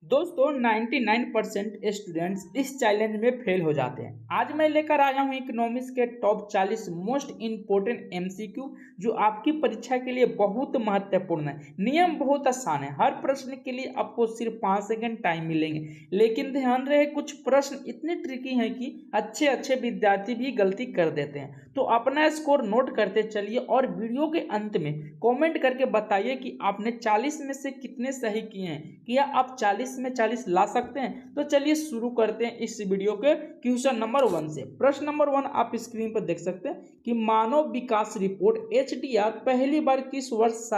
दोस्तों 99% स्टूडेंट्स इस चैलेंज में फेल हो जाते हैं। आज मैं लेकर आया हूं इकोनॉमिक्स के टॉप 40 मोस्ट इंपोर्टेंट एमसीक्यू जो आपकी परीक्षा के लिए बहुत महत्वपूर्ण है। नियम बहुत आसान है, हर प्रश्न के लिए आपको सिर्फ 5 सेकंड टाइम मिलेंगे, लेकिन ध्यान रहे कुछ प्रश्न इतने ट्रिकी हैं कि अच्छे अच्छे विद्यार्थी भी गलती कर देते हैं। तो अपना स्कोर नोट करते चलिए और वीडियो के अंत में कमेंट करके बताइए कि आपने 40 में से कितने सही किए हैं। क्या आप 40 में 40 ला सकते हैं? तो चलिए शुरू करते हैं इस वीडियो के क्वेश्चन नंबर 1 से। प्रश्न नंबर 1 आप स्क्रीन पर देख सकते हैं कि मानव विकास रिपोर्ट एचडीआर पहली बार किस वर्ष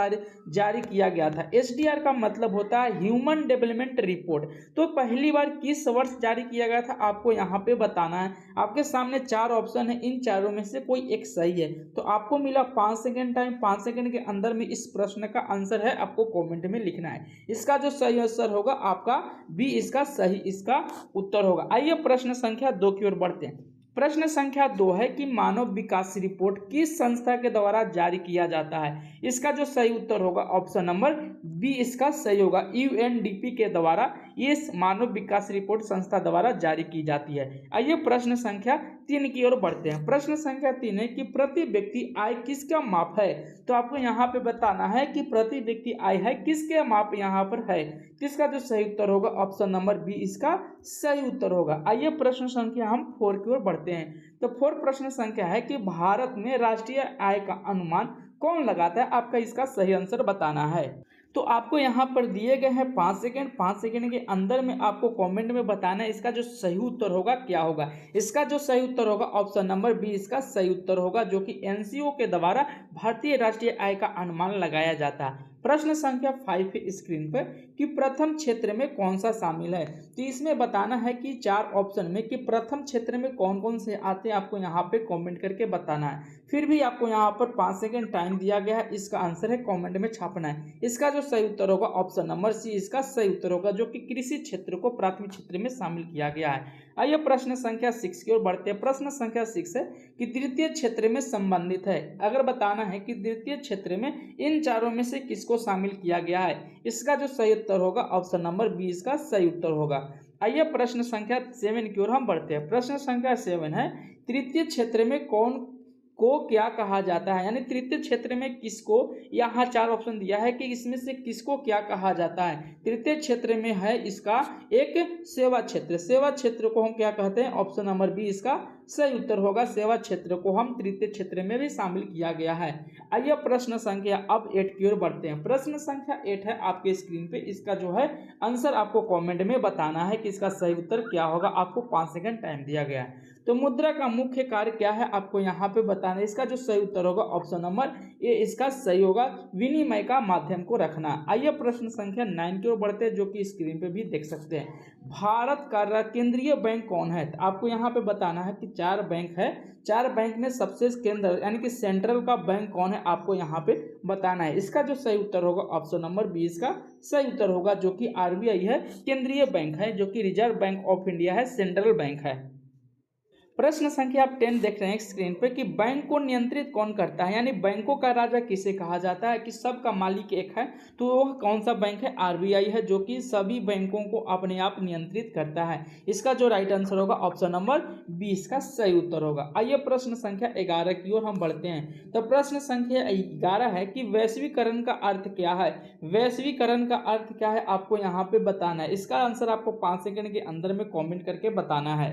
जारी किया गया था। एचडीआर का मतलब होता है ह्यूमन डेवलपमेंट रिपोर्ट। तो पहली बार किस वर्ष जारी किया गया था आपको यहाँ पे बताना है। आपके सामने 4 ऑप्शन है, इन चारों में से कोई एक सही है। तो आपको मिला 5 सेकंड टाइम। 5 सेकंड के अंदर में इस प्रश्न का आंसर है आपको कमेंट में लिखना है। इसका जो सही आंसर होगा आपका बी इसका सही इसका उत्तर होगा। आइए प्रश्न संख्या 2 की ओर बढ़ते हैं। प्रश्न संख्या 2 है कि मानव विकास रिपोर्ट किस संस्था के द्वारा जारी किया जाता है। इसका जो सही उत्तर होगा ऑप्शन नंबर बी इसका सही होगा। यूएनडीपी के द्वारा ये मानव विकास रिपोर्ट संस्था द्वारा जारी की जाती है। आइए प्रश्न संख्या 3 की ओर बढ़ते हैं। प्रश्न संख्या 3 है कि प्रति व्यक्ति आय किसका माप है। तो आपको यहाँ पे बताना है कि प्रति व्यक्ति आय है किसके माप यहाँ पर है। इसका जो सही उत्तर होगा ऑप्शन नंबर बी इसका सही उत्तर होगा। आइए प्रश्न संख्या हम 4 की ओर बढ़ते हैं। तो 4 प्रश्न संख्या है कि भारत में राष्ट्रीय आय का अनुमान कौन लगाता है। आपका इसका सही आंसर बताना है। तो आपको यहाँ पर दिए गए हैं 5 सेकंड। 5 सेकंड के अंदर में आपको कमेंट में बताना है इसका जो सही उत्तर होगा क्या होगा। इसका जो सही उत्तर होगा ऑप्शन नंबर बी इसका सही उत्तर होगा, जो कि एनसीओ के द्वारा भारतीय राष्ट्रीय आय का अनुमान लगाया जाता है। प्रश्न संख्या 5 है स्क्रीन पर कि प्रथम क्षेत्र में कौन सा शामिल है। तो इसमें बताना है कि 4 ऑप्शन में कि प्रथम क्षेत्र में कौन कौन से आते हैं, आपको यहाँ पे कमेंट करके बताना है। फिर भी आपको यहाँ पर 5 सेकंड टाइम दिया गया है, इसका आंसर है कमेंट में छापना है। इसका जो सही उत्तर होगा ऑप्शन नंबर सी इसका सही उत्तर होगा, जो कि कृषि क्षेत्र को प्राथमिक क्षेत्र में शामिल किया गया है। आइए प्रश्न संख्या 6 की ओर बढ़ते हैं। प्रश्न संख्या 6 है कि तृतीय क्षेत्र में संबंधित है। अगर बताना है कि तृतीय क्षेत्र में इन चारों में से किसको शामिल किया गया है। इसका जो सही उत्तर होगा ऑप्शन नंबर बी इसका सही उत्तर होगा। आइए प्रश्न संख्या 7 की ओर हम बढ़ते हैं। प्रश्न संख्या 7 है तृतीय क्षेत्र में कौन को क्या कहा जाता है, यानी तृतीय क्षेत्र में किसको। यहाँ 4 ऑप्शन दिया है कि इसमें से किसको क्या कहा जाता है। तृतीय क्षेत्र में है इसका एक सेवा क्षेत्र। सेवा क्षेत्र को हम क्या कहते हैं, ऑप्शन नंबर बी इसका सही उत्तर होगा। सेवा क्षेत्र को हम तृतीय क्षेत्र में भी शामिल किया गया है। आइए प्रश्न संख्या अब 8 की ओर बढ़ते हैं। प्रश्न संख्या 8 है आपके स्क्रीन पे। इसका जो है आंसर आपको कमेंट में बताना है कि इसका सही उत्तर क्या होगा। आपको 5 सेकंड टाइम दिया गया है। तो मुद्रा का मुख्य कार्य क्या है आपको यहाँ पे बताना है। इसका जो सही उत्तर होगा ऑप्शन नंबर ए इसका सही होगा, विनिमय का माध्यम को रखना। आइए प्रश्न संख्या 9 की ओर बढ़ते हैं, जो कि स्क्रीन पे भी देख सकते हैं। भारत का केंद्रीय बैंक कौन है। आपको यहाँ पे बताना है कि 4 बैंक है। 4 बैंक में सबसे केंद्र यानी कि सेंट्रल का बैंक कौन है आपको यहाँ पे बताना है। इसका जो सही उत्तर होगा ऑप्शन नंबर बी इसका सही उत्तर होगा, जो कि आरबीआई है, केंद्रीय बैंक है, जो कि रिजर्व बैंक ऑफ इंडिया है, सेंट्रल बैंक है। प्रश्न संख्या आप 10 देख रहे हैं स्क्रीन पे कि बैंक को नियंत्रित कौन करता है, यानी बैंकों का राजा किसे कहा जाता है, कि सबका मालिक एक है। तो वह कौन सा बैंक है, आरबीआई है, जो कि सभी बैंकों को अपने आप नियंत्रित करता है। इसका जो राइट आंसर होगा ऑप्शन नंबर बी इसका सही उत्तर होगा। आइए प्रश्न संख्या 11 की ओर हम बढ़ते हैं। तो प्रश्न संख्या 11 है कि वैश्वीकरण का अर्थ क्या है। वैश्वीकरण का अर्थ क्या है आपको यहाँ पे बताना है। इसका आंसर आपको 5 सेकंड के अंदर में कमेंट करके बताना है।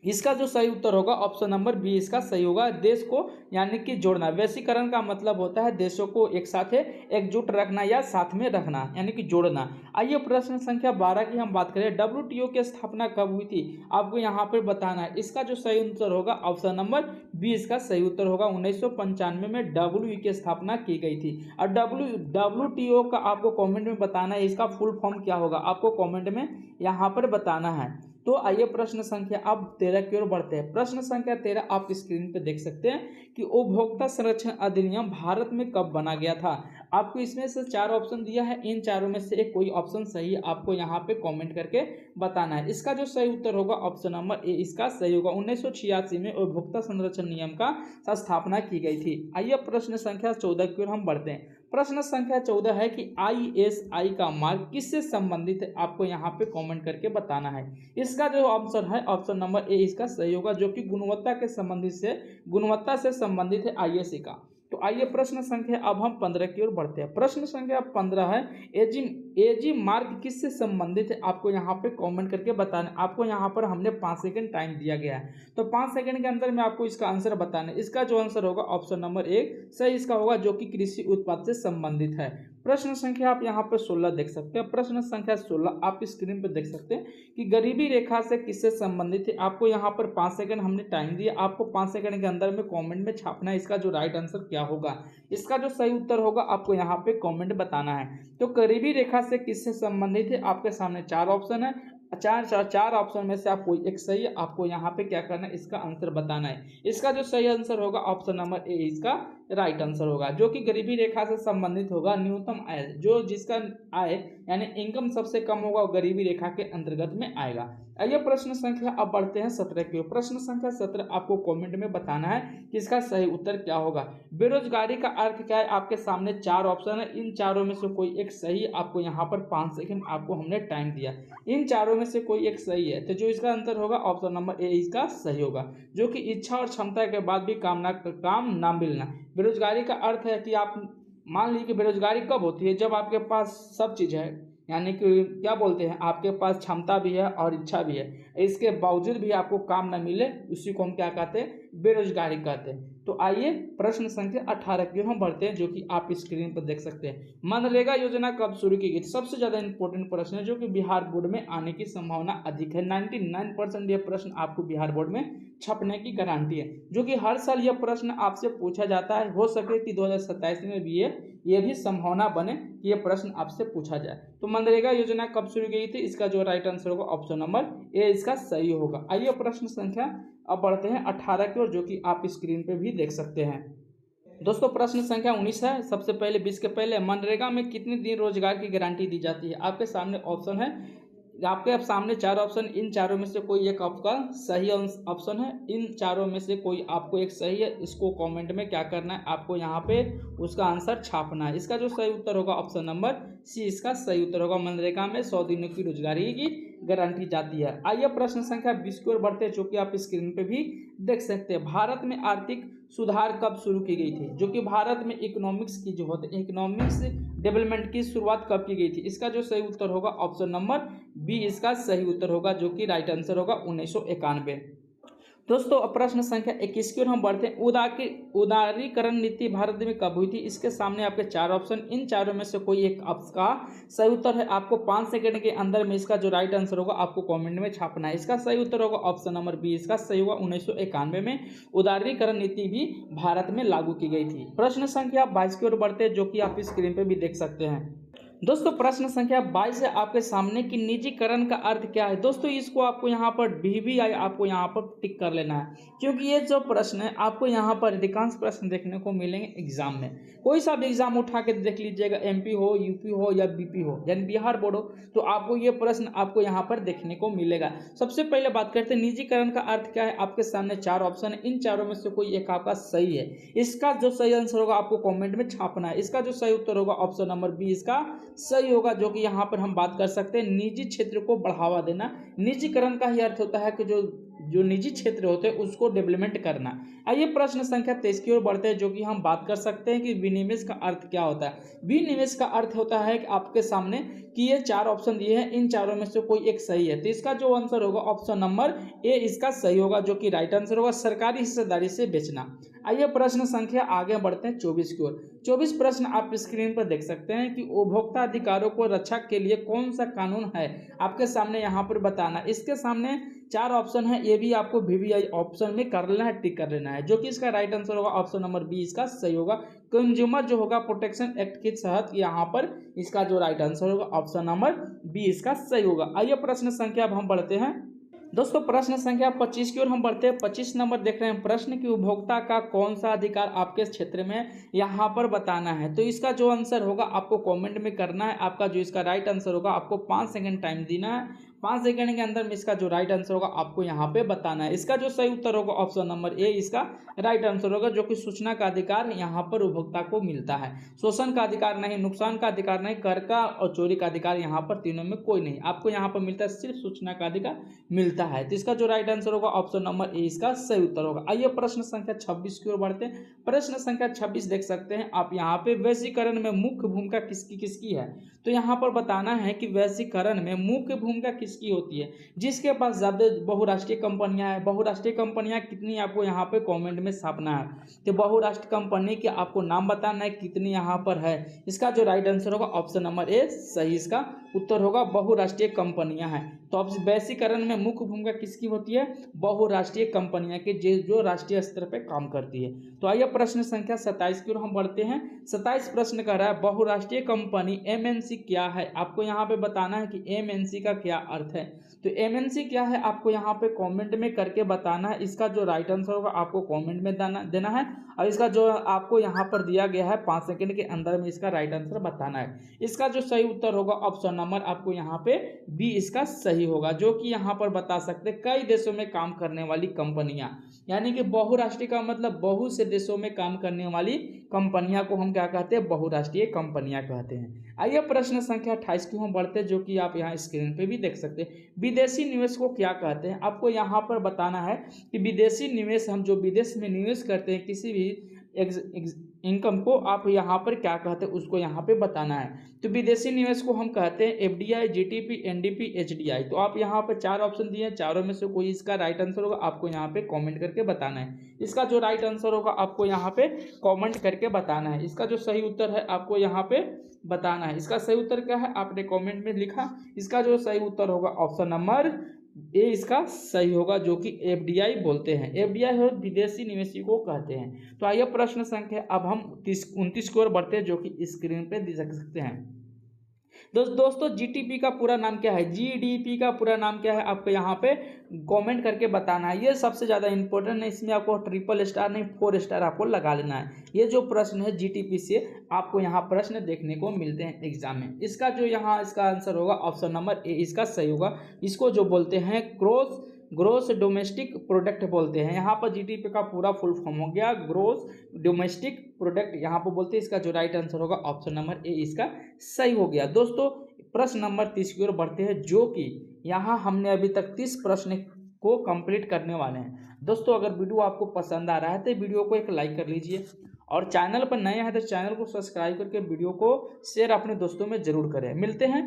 इसका जो सही उत्तर होगा ऑप्शन नंबर बी इसका सही होगा, देश को यानी कि जोड़ना। वैश्वीकरण का मतलब होता है देशों को एक साथ एकजुट रखना या साथ में रखना, यानी कि जोड़ना। आइए प्रश्न संख्या 12 की हम बात करें। डब्ल्यूटीओ की स्थापना कब हुई थी, आपको यहाँ पर बताना है। इसका जो सही उत्तर होगा ऑप्शन नंबर बी इसका सही उत्तर होगा। 1995 में डब्ल्यूई की स्थापना की गई थी। और डब्ल्यूटीओ का आपको कॉमेंट में बताना है इसका फुल फॉर्म क्या होगा, आपको कॉमेंट में यहाँ पर बताना है। तो आइए प्रश्न संख्या अब 13 की ओर बढ़ते हैं। प्रश्न संख्या 13 आप स्क्रीन पे देख सकते हैं कि उपभोक्ता संरक्षण अधिनियम भारत में कब बना गया था। आपको इसमें से 4 ऑप्शन दिया है, इन चारों में से एक कोई ऑप्शन सही है, आपको यहाँ पे कमेंट करके बताना है। इसका जो सही उत्तर होगा ऑप्शन नंबर ए इसका सही होगा। 1986 में उपभोक्ता संरक्षण नियम का स्थापना की गई थी। आइए प्रश्न संख्या 14 की ओर हम बढ़ते हैं। प्रश्न संख्या 14 है कि ISI का मार्क किससे संबंधित है, आपको यहाँ पे कमेंट करके बताना है। इसका जो आंसर है ऑप्शन नंबर ए इसका सही होगा, जो कि गुणवत्ता से संबंधित है ISI का। तो आइए प्रश्न संख्या अब हम 15 की ओर बढ़ते हैं। प्रश्न संख्या 15 है एजी मार्क किससे संबंधित है, आपको यहाँ पे कमेंट करके बताना। आपको यहाँ पर हमने 5 सेकंड टाइम दिया गया है, तो 5 सेकंड के अंदर में आपको इसका आंसर बताना है। इसका जो आंसर होगा ऑप्शन नंबर ए सही इसका होगा, जो कि कृषि उत्पाद से संबंधित है। प्रश्न संख्या आप यहाँ पर 16 देख सकते हैं। प्रश्न संख्या 16 आप स्क्रीन पर देख सकते हैं कि गरीबी रेखा से किससे संबंधित है। आपको यहाँ पर 5 सेकंड हमने टाइम दिया, आपको 5 सेकंड के अंदर में कमेंट में छापना है इसका जो राइट आंसर क्या होगा। इसका जो सही उत्तर होगा आपको यहाँ पे कमेंट बताना है। तो गरीबी रेखा से किससे संबंधित है, आपके सामने 4 ऑप्शन है, चार ऑप्शन में से आप कोई एक सही है, आपको यहाँ पे क्या करना है इसका आंसर बताना है। इसका जो सही आंसर होगा ऑप्शन नंबर ए इसका राइट आंसर होगा, जो कि गरीबी रेखा से संबंधित होगा। न्यूनतम आय जो जिसका आय यानी इनकम सबसे कम होगा वो गरीबी रेखा के अंतर्गत में आएगा। आइए प्रश्न संख्या अब बढ़ते हैं 17 की ओर। प्रश्न संख्या 17 आपको कमेंट में बताना है कि इसका सही उत्तर क्या होगा। बेरोजगारी का अर्थ क्या है, आपके सामने 4 ऑप्शन है, इन चारों में से कोई एक सही। आपको यहाँ पर 5 सेकंड आपको हमने टाइम दिया, इन चारों में से कोई एक सही है, तो जो इसका आंसर होगा ऑप्शन नंबर ए इसका सही होगा, जो कि इच्छा और क्षमता के बाद भी काम ना मिलना। बेरोजगारी का अर्थ है कि आप मान लीजिए कि बेरोजगारी कब होती है, जब आपके पास सब चीज़ है, यानी कि क्या बोलते हैं आपके पास क्षमता भी है और इच्छा भी है, इसके बावजूद भी आपको काम न मिले, उसी को हम क्या कहते हैं, बेरोजगारी कहते हैं। तो आइए प्रश्न संख्या 18 की ओर हम बढ़ते हैं, जो कि आप स्क्रीन पर देख सकते हैं। मनरेगा योजना कब शुरू की गई थी, सबसे ज़्यादा इंपॉर्टेंट प्रश्न है, जो कि बिहार बोर्ड में आने की संभावना अधिक है। 99% यह प्रश्न आपको बिहार बोर्ड में छपने की गारंटी है, जो कि हर साल यह प्रश्न आपसे पूछा जाता है। हो सके कि 2027 में भी ये भी संभावना बने कि यह प्रश्न आपसे पूछा जाए। तो मनरेगा योजना कब शुरू की गई थी, इसका जो राइट आंसर होगा ऑप्शन नंबर ए इसका सही होगा। आइए प्रश्न संख्या अब बढ़ते हैं 18 की ओर, जो कि आप स्क्रीन पे भी देख सकते हैं। दोस्तों प्रश्न संख्या 19 है। सबसे पहले 20 के पहले मनरेगा में कितने दिन रोजगार की गारंटी दी जाती है। आपके सामने ऑप्शन है, आपके सामने 4 ऑप्शन, इन चारों में से कोई एक आपका सही ऑप्शन है, इन चारों में से कोई आपको एक सही है। इसको कमेंट में क्या करना है, आपको यहाँ पे उसका आंसर छापना है। इसका जो सही उत्तर होगा ऑप्शन नंबर सी इसका सही उत्तर होगा। मनरेगा में 100 दिनों की रोजगारी की गारंटी जाती है। आइए प्रश्न संख्या 20 की ओर बढ़ते हैं, जो कि आप स्क्रीन पे भी देख सकते हैं। भारत में आर्थिक सुधार कब शुरू की गई थी, जो कि भारत में इकोनॉमिक्स की जो होती है, इकोनॉमिक्स डेवलपमेंट की शुरुआत कब की गई थी। इसका जो सही उत्तर होगा ऑप्शन नंबर बी इसका सही उत्तर होगा, जो कि राइट आंसर होगा 1991। दोस्तों प्रश्न संख्या 21 की ओर हम बढ़ते हैं। उदारीकरण नीति भारत में कब हुई थी। इसके सामने आपके 4 ऑप्शन, इन चारों में से कोई एक आपका सही उत्तर है। आपको 5 सेकंड के अंदर में इसका जो राइट आंसर होगा आपको कमेंट में छापना है। इसका सही उत्तर होगा ऑप्शन नंबर बी इसका सही होगा। 1991 में उदारीकरण नीति भी भारत में लागू की गई थी। प्रश्न संख्या 22 की ओर बढ़ते हैं, जो कि आप स्क्रीन पर भी देख सकते हैं। दोस्तों प्रश्न संख्या 22 है आपके सामने कि निजीकरण का अर्थ क्या है। दोस्तों इसको आपको यहाँ पर BBI आपको यहाँ पर टिक कर लेना है, क्योंकि ये जो प्रश्न है आपको यहाँ पर अधिकांश प्रश्न देखने को मिलेंगे एग्जाम में। कोई सा भी एग्जाम उठा के देख लीजिएगा, MP हो, UP हो या BP हो, यानी बिहार बोर्ड हो, तो आपको ये प्रश्न आपको यहाँ पर देखने को मिलेगा। सबसे पहले बात करते हैं निजीकरण का अर्थ क्या है। आपके सामने 4 ऑप्शन है, इन चारों में से कोई एक आपका सही है। इसका जो सही आंसर होगा आपको कॉमेंट में छापना है। इसका जो सही उत्तर होगा ऑप्शन नंबर बी इसका सही होगा, जो कि यहाँ पर हम बात कर सकते हैं निजी क्षेत्र को बढ़ावा देना। निजीकरण का ही अर्थ होता है कि जो निजी क्षेत्र होते हैं उसको डेवलपमेंट करना। आइए प्रश्न संख्या 23 की ओर बढ़ते हैं, जो कि हम बात कर सकते हैं कि विनिवेश का अर्थ क्या होता है। विनिवेश का अर्थ होता है कि आपके सामने कि ये 4 ऑप्शन दिए हैं, इन चारों में से कोई एक सही है, तो इसका जो आंसर होगा ऑप्शन नंबर ए इसका सही होगा, जो कि राइट आंसर होगा सरकारी हिस्सेदारी से बेचना। आइए प्रश्न संख्या आगे बढ़ते हैं 24 की ओर। 24 प्रश्न आप स्क्रीन पर देख सकते हैं कि उपभोक्ता अधिकारों को रक्षा के लिए कौन सा कानून है, आपके सामने यहाँ पर बताना। इसके सामने 4 ऑप्शन है, ये भी आपको BBI ऑप्शन में कर लेना है, टिक कर लेना है, जो कि इसका राइट आंसर होगा ऑप्शन नंबर बी इसका सही होगा। कंज्यूमर जो होगा प्रोटेक्शन एक्ट के तहत यहाँ पर इसका जो राइट आंसर होगा ऑप्शन नंबर बी इसका सही होगा। आइए प्रश्न संख्या अब हम बढ़ते हैं। दोस्तों प्रश्न संख्या 25 की ओर हम बढ़ते हैं। 25 नंबर देख रहे हैं, प्रश्न की उपभोक्ता का कौन सा अधिकार आपके क्षेत्र में यहाँ पर बताना है। तो इसका जो आंसर होगा आपको कमेंट में करना है। आपका जो इसका राइट आंसर होगा आपको 5 सेकंड टाइम देना है। 5 सेकंड के अंदर में इसका जो राइट आंसर होगा आपको यहाँ पे बताना है। इसका जो सही उत्तर होगा ऑप्शन नंबर ए इसका राइट आंसर होगा, जो कि सूचना का अधिकार यहाँ पर उपभोक्ता को मिलता है। शोषण का अधिकार नहीं, नुकसान का अधिकार नहीं, कर का और चोरी का अधिकार यहाँ पर तीनों में कोई नहीं, आपको यहाँ पर मिलता है सिर्फ सूचना का अधिकार मिलता है। तो इसका जो राइट आंसर होगा ऑप्शन नंबर ए इसका सही उत्तर होगा। आइए प्रश्न संख्या 26 की ओर बढ़ते हैं। प्रश्न संख्या 26 देख सकते हैं आप यहाँ पे, वैश्वीकरण में मुख्य भूमिका किसकी किसकी है। तो यहाँ पर बताना है कि वैश्वीकरण में मुख्य भूमिका किसकी होती है। जिसके पास ज्यादा बहुराष्ट्रीय कंपनियां हैं, बहुराष्ट्रीय कंपनियां कितनी आपको यहाँ पे कमेंट में छापना है। तो बहुराष्ट्रीय कंपनी के आपको नाम बताना है कितनी यहाँ पर है। इसका जो राइट आंसर होगा ऑप्शन नंबर ए सही इसका उत्तर होगा, बहुराष्ट्रीय कंपनियां हैं। तो अब वैश्वीकरण में मुख्य भूमिका किसकी होती है, बहुराष्ट्रीय कंपनियां के जो राष्ट्रीय स्तर पर काम करती है। तो आइए प्रश्न संख्या 27 की ओर हम बढ़ते हैं। 27 प्रश्न कर रहा है बहुराष्ट्रीय कंपनी एमएनसी क्या है। आपको यहाँ पे बताना है कि एमएनसी का क्या अर्थ है। तो एमएनसी क्या है आपको यहाँ पे कमेंट में करके बताना है। इसका जो राइट आंसर होगा आपको कमेंट में देना है, और इसका जो आपको यहाँ पर दिया गया है 5 सेकंड के अंदर में इसका राइट आंसर बताना है। इसका जो सही उत्तर होगा ऑप्शन नंबर आपको यहाँ पे बी इसका सही होगा, जो कि यहाँ पर बता सकते कई देशों में काम करने वाली कंपनियां, यानी कि बहुराष्ट्रीय का मतलब बहुत से देशों में काम करने वाली कंपनियां को हम क्या कहते हैं, बहुराष्ट्रीय कंपनियां कहते हैं। आइए प्रश्न संख्या 28 की हम बढ़ते हैं, जो कि आप यहाँ स्क्रीन पे भी देख सकते हैं। विदेशी निवेश को क्या कहते हैं। आपको यहाँ पर बताना है कि विदेशी निवेश, हम जो विदेश में निवेश करते हैं किसी भी इनकम को, आप यहाँ पर क्या कहते हैं उसको यहाँ पे बताना है। तो विदेशी निवेश को हम कहते हैं एफडीआई, जीटीपी, एनडीपी, एचडीआई। तो आप यहाँ पे 4 ऑप्शन दिए हैं, चारों में से कोई इसका राइट आंसर होगा आपको यहाँ पे कमेंट करके बताना है। इसका जो राइट आंसर होगा आपको यहाँ पे कमेंट करके बताना है। इसका जो सही उत्तर है आपको यहाँ पे बताना है। इसका सही उत्तर क्या है आपने कमेंट में लिखा। इसका जो सही उत्तर होगा ऑप्शन नंबर ए इसका सही होगा, जो कि एफडीआई बोलते हैं। एफडीआई हो विदेशी निवेशी को कहते हैं। तो आइए प्रश्न संख्या अब हम 29 की ओर बढ़ते हैं, जो कि स्क्रीन पे देख सकते हैं। दोस्तों जीटीपी का पूरा नाम क्या है, जीडीपी का पूरा नाम क्या है, आपको यहाँ पे कमेंट करके बताना है। ये सबसे ज़्यादा इंपॉर्टेंट है, इसमें आपको ट्रिपल स्टार नहीं 4 स्टार आपको लगा लेना है। ये जो प्रश्न है जीटीपी से आपको यहाँ प्रश्न देखने को मिलते हैं एग्जाम में। इसका जो यहाँ इसका आंसर होगा ऑप्शन नंबर ए इसका सही होगा। इसको जो बोलते हैं ग्रोस डोमेस्टिक प्रोडक्ट बोलते हैं। यहाँ पर जीडीपी का पूरा फुल फॉर्म हो गया ग्रोस डोमेस्टिक प्रोडक्ट यहाँ पर बोलते हैं। इसका जो राइट आंसर होगा ऑप्शन नंबर ए इसका सही हो गया। दोस्तों प्रश्न नंबर 30 की ओर बढ़ते हैं, जो कि यहाँ हमने अभी तक 30 प्रश्न को कंप्लीट करने वाले हैं। दोस्तों अगर वीडियो आपको पसंद आ रहा है तो वीडियो को एक लाइक कर लीजिए, और चैनल पर नए हैं तो चैनल को सब्सक्राइब करके वीडियो को शेयर अपने दोस्तों में जरूर करें। मिलते हैं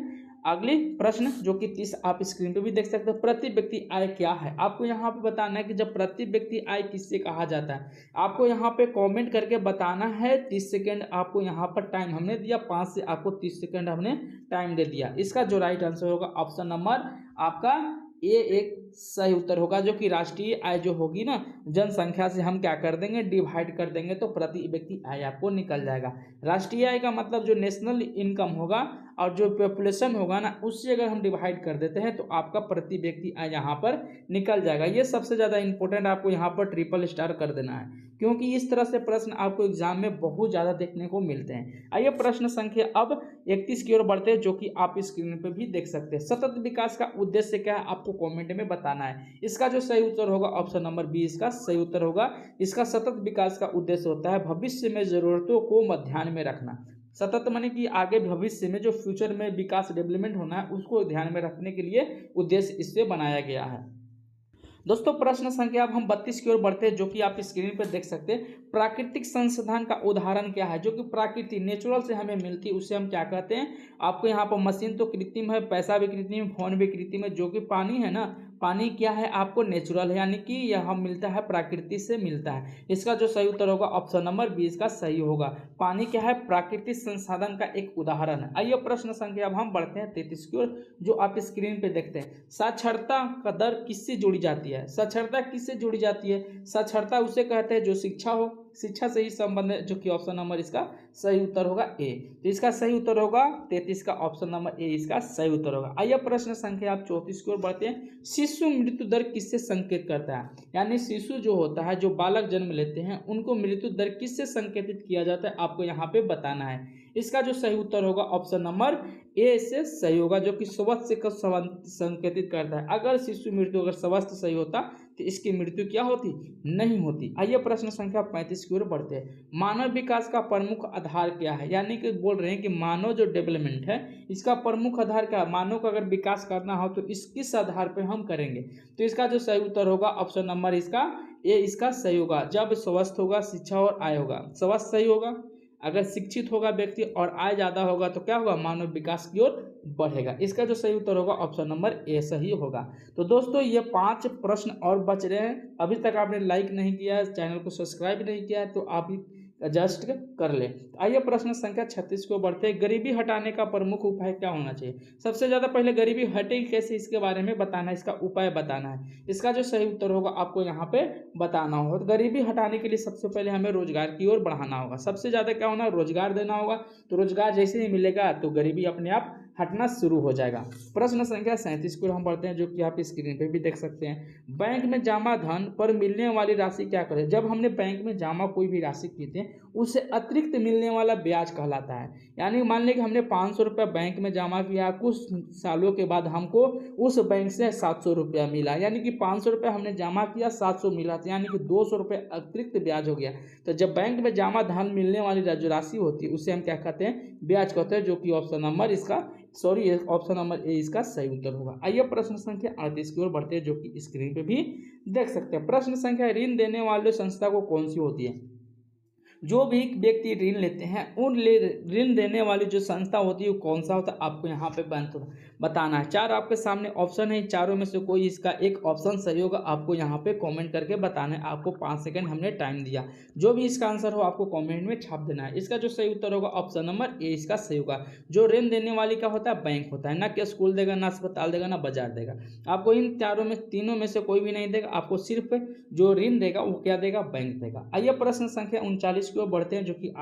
अगली प्रश्न, जो कि 30 आप स्क्रीन पे भी देख सकते हैं। प्रति व्यक्ति आय क्या है। आपको यहाँ पे बताना है कि जब प्रति व्यक्ति आय किससे कहा जाता है। आपको यहाँ पे कमेंट करके बताना है। 30 सेकंड आपको यहाँ पर टाइम हमने दिया, 5 से आपको 30 सेकंड हमने टाइम दे दिया। इसका जो राइट आंसर होगा ऑप्शन नंबर आपका ए एक सही उत्तर होगा, जो कि राष्ट्रीय आय जो होगी ना, जनसंख्या से हम क्या कर देंगे डिवाइड कर देंगे तो प्रति व्यक्ति आय आपको निकल जाएगा। राष्ट्रीय आय का मतलब जो नेशनल इनकम होगा और जो पॉपुलेशन होगा ना, उससे अगर हम डिवाइड कर देते हैं तो आपका प्रति व्यक्ति आय यहाँ पर निकल जाएगा। ये सबसे ज़्यादा इंपॉर्टेंट, आपको यहाँ पर ट्रिपल स्टार कर देना है, क्योंकि इस तरह से प्रश्न आपको एग्जाम में बहुत ज़्यादा देखने को मिलते हैं। आइए प्रश्न संख्या अब 31 की ओर बढ़ते हैं, जो कि आप स्क्रीन पे भी देख सकते हैं। सतत विकास का उद्देश्य क्या है आपको कमेंट में बताना है। इसका जो सही उत्तर होगा ऑप्शन नंबर बी इसका सही उत्तर होगा। इसका सतत विकास का उद्देश्य होता है भविष्य में जरूरतों को ध्यान में रखना। सतत माने कि आगे भविष्य में जो फ्यूचर में विकास डेवलपमेंट होना है उसको ध्यान में रखने के लिए उद्देश्य इससे बनाया गया है। दोस्तों प्रश्न संख्या अब हम 32 की ओर बढ़ते हैं, जो कि आप स्क्रीन पर देख सकते हैं। प्राकृतिक संसाधन का उदाहरण क्या है। जो कि प्राकृतिक नेचुरल से हमें मिलती है उसे हम क्या कहते हैं। आपको यहाँ पर मशीन तो कृत्रिम है, पैसा भी कृत्रिम है, फोन भी कृत्रिम है। जो कि पानी है ना, पानी क्या है आपको नेचुरल है, यानी कि यह मिलता है प्रकृति से मिलता है। इसका जो सही उत्तर होगा ऑप्शन नंबर बी इसका सही होगा। पानी क्या है प्राकृतिक संसाधन का एक उदाहरण है। आइए प्रश्न संख्या अब हम बढ़ते हैं 33 की ओर, जो आप स्क्रीन पे देखते हैं। साक्षरता का दर किससे जुड़ी जाती है। साक्षरता किससे जुड़ी जाती है। साक्षरता उसे कहते हैं जो शिक्षा हो, शिक्षा से ही संबंध है, जो कि ऑप्शन नंबर इसका सही उत्तर होगा ए। तो इसका सही उत्तर होगा 33 का ऑप्शन नंबर ए इसका सही उत्तर होगा। आइए प्रश्न संख्या आप 34 की ओर बढ़ते हैं। शिशु मृत्यु दर किससे संकेत करता है। यानी शिशु जो होता है, जो बालक जन्म लेते हैं, उनको मृत्यु दर किससे संकेतित किया जाता है आपको यहाँ पे बताना है। इसका जो सही उत्तर होगा ऑप्शन नंबर ए से सही होगा, जो कि स्वस्थ को संकेतित करता है। अगर शिशु मृत्यु अगर स्वस्थ सही होता तो इसकी मृत्यु क्या होती, नहीं होती। आइए प्रश्न संख्या 35 की ओर बढ़ते हैं। मानव विकास का प्रमुख आधार क्या है, यानी कि बोल रहे हैं कि मानव जो डेवलपमेंट है इसका प्रमुख आधार क्या है, मानव का अगर विकास करना हो तो इस किस आधार पर हम करेंगे। तो इसका जो सही उत्तर होगा ऑप्शन नंबर इसका ए इसका सही होगा। जब स्वस्थ होगा, शिक्षा और आय होगा। स्वस्थ सही होगा, अगर शिक्षित होगा व्यक्ति और आय ज़्यादा होगा तो क्या होगा, मानव विकास की ओर बढ़ेगा। इसका जो सही उत्तर होगा ऑप्शन नंबर ए सही होगा। तो दोस्तों ये 5 प्रश्न और बच रहे हैं। अभी तक आपने लाइक नहीं किया है, चैनल को सब्सक्राइब नहीं किया है तो आप ही एडजस्ट कर ले। आइए प्रश्न संख्या 36 को बढ़ते हैं। गरीबी हटाने का प्रमुख उपाय क्या होना चाहिए। सबसे ज़्यादा पहले गरीबी हटेगी कैसे इसके बारे में बताना है, इसका उपाय बताना है। इसका जो सही उत्तर होगा आपको यहाँ पे बताना होगा। तो गरीबी हटाने के लिए सबसे पहले हमें रोजगार की ओर बढ़ाना होगा। सबसे ज़्यादा क्या होना, रोजगार देना होगा। तो रोजगार जैसे ही मिलेगा तो गरीबी अपने आप हटना शुरू हो जाएगा। प्रश्न संख्या 37 को हम पढ़ते हैं, जो कि आप स्क्रीन पे भी देख सकते हैं। बैंक में जमा धन पर मिलने वाली राशि क्या करें। जब हमने बैंक में जमा कोई भी राशि की थी उससे अतिरिक्त मिलने वाला ब्याज कहलाता है। यानी मान लें कि हमने 500 रुपया बैंक में जमा किया, कुछ सालों के बाद हमको उस बैंक से 700 रुपया मिला, यानी कि 500 रुपया हमने जमा किया 700 मिला, तो यानी कि 200 रुपये अतिरिक्त ब्याज हो गया। तो जब बैंक में जमा धन मिलने वाली जो राशि होती है उसे हम क्या कहते हैं, ब्याज कहते हैं, जो कि ऑप्शन नंबर इसका ऑप्शन नंबर ए इसका सही उत्तर होगा। आइए प्रश्न संख्या 38 की ओर बढ़ते हैं, जो कि स्क्रीन पे भी देख सकते हैं। प्रश्न संख्या ऋण देने वाले संस्था को कौन सी होती है। जो भी व्यक्ति ऋण लेते हैं उन ऋण देने वाली जो संस्था होती है वो कौन सा होता है, आपको यहाँ पे बताना है। 4 आपके सामने ऑप्शन है, चारों में से कोई इसका एक ऑप्शन सही होगा। आपको यहाँ पे कमेंट करके बताना है। आपको 5 सेकंड हमने टाइम दिया, जो भी इसका आंसर हो आपको कमेंट में छाप देना है। इसका जो सही उत्तर होगा ऑप्शन नंबर ए इसका सही होगा। जो ऋण देने वाली का होता है बैंक होता है, ना कि स्कूल देगा, ना अस्पताल देगा, ना बाजार देगा। आपको इन तीनों में से कोई भी नहीं देगा, आपको सिर्फ जो ऋण देगा वो क्या देगा, बैंक देगा। आइए प्रश्न संख्या 39 की ओर बढ़ते हैं, जो कि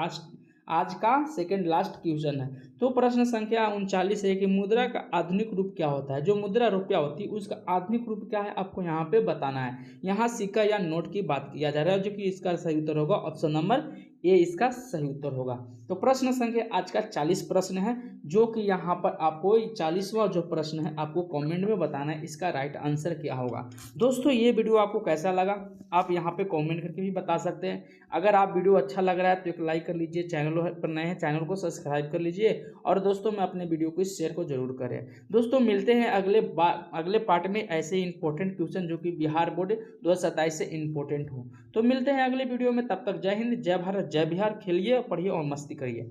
आज का सेकंड लास्ट क्वेश्चन है। तो प्रश्न संख्या 39 है कि मुद्रा का आधुनिक रूप क्या होता है। जो मुद्रा रुपया होती है उसका आधुनिक रूप क्या है, आपको यहाँ पे बताना है। यहाँ सिक्का या नोट की बात किया जा रहा है, जो कि इसका सही उत्तर होगा ऑप्शन नंबर ए इसका सही उत्तर होगा। तो प्रश्न संख्या आज का 40 प्रश्न है, जो कि यहाँ पर आपको 40वां जो प्रश्न है आपको कमेंट में बताना है इसका राइट आंसर क्या होगा। दोस्तों ये वीडियो आपको कैसा लगा आप यहाँ पे कमेंट करके भी बता सकते हैं। अगर आप वीडियो अच्छा लग रहा है तो एक लाइक कर लीजिए, चैनल पर नए हैं चैनल को सब्सक्राइब कर लीजिए, और दोस्तों में अपने वीडियो को शेयर को जरूर करें। दोस्तों मिलते हैं अगले पार्ट में ऐसे इंपॉर्टेंट क्वेश्चन जो कि बिहार बोर्ड 2027 से इंपॉर्टेंट हो। तो मिलते हैं अगले वीडियो में, तब तक जय हिंद, जय भारत, जय बिहार। खेलिए, पढ़िए और मस्ती करिए।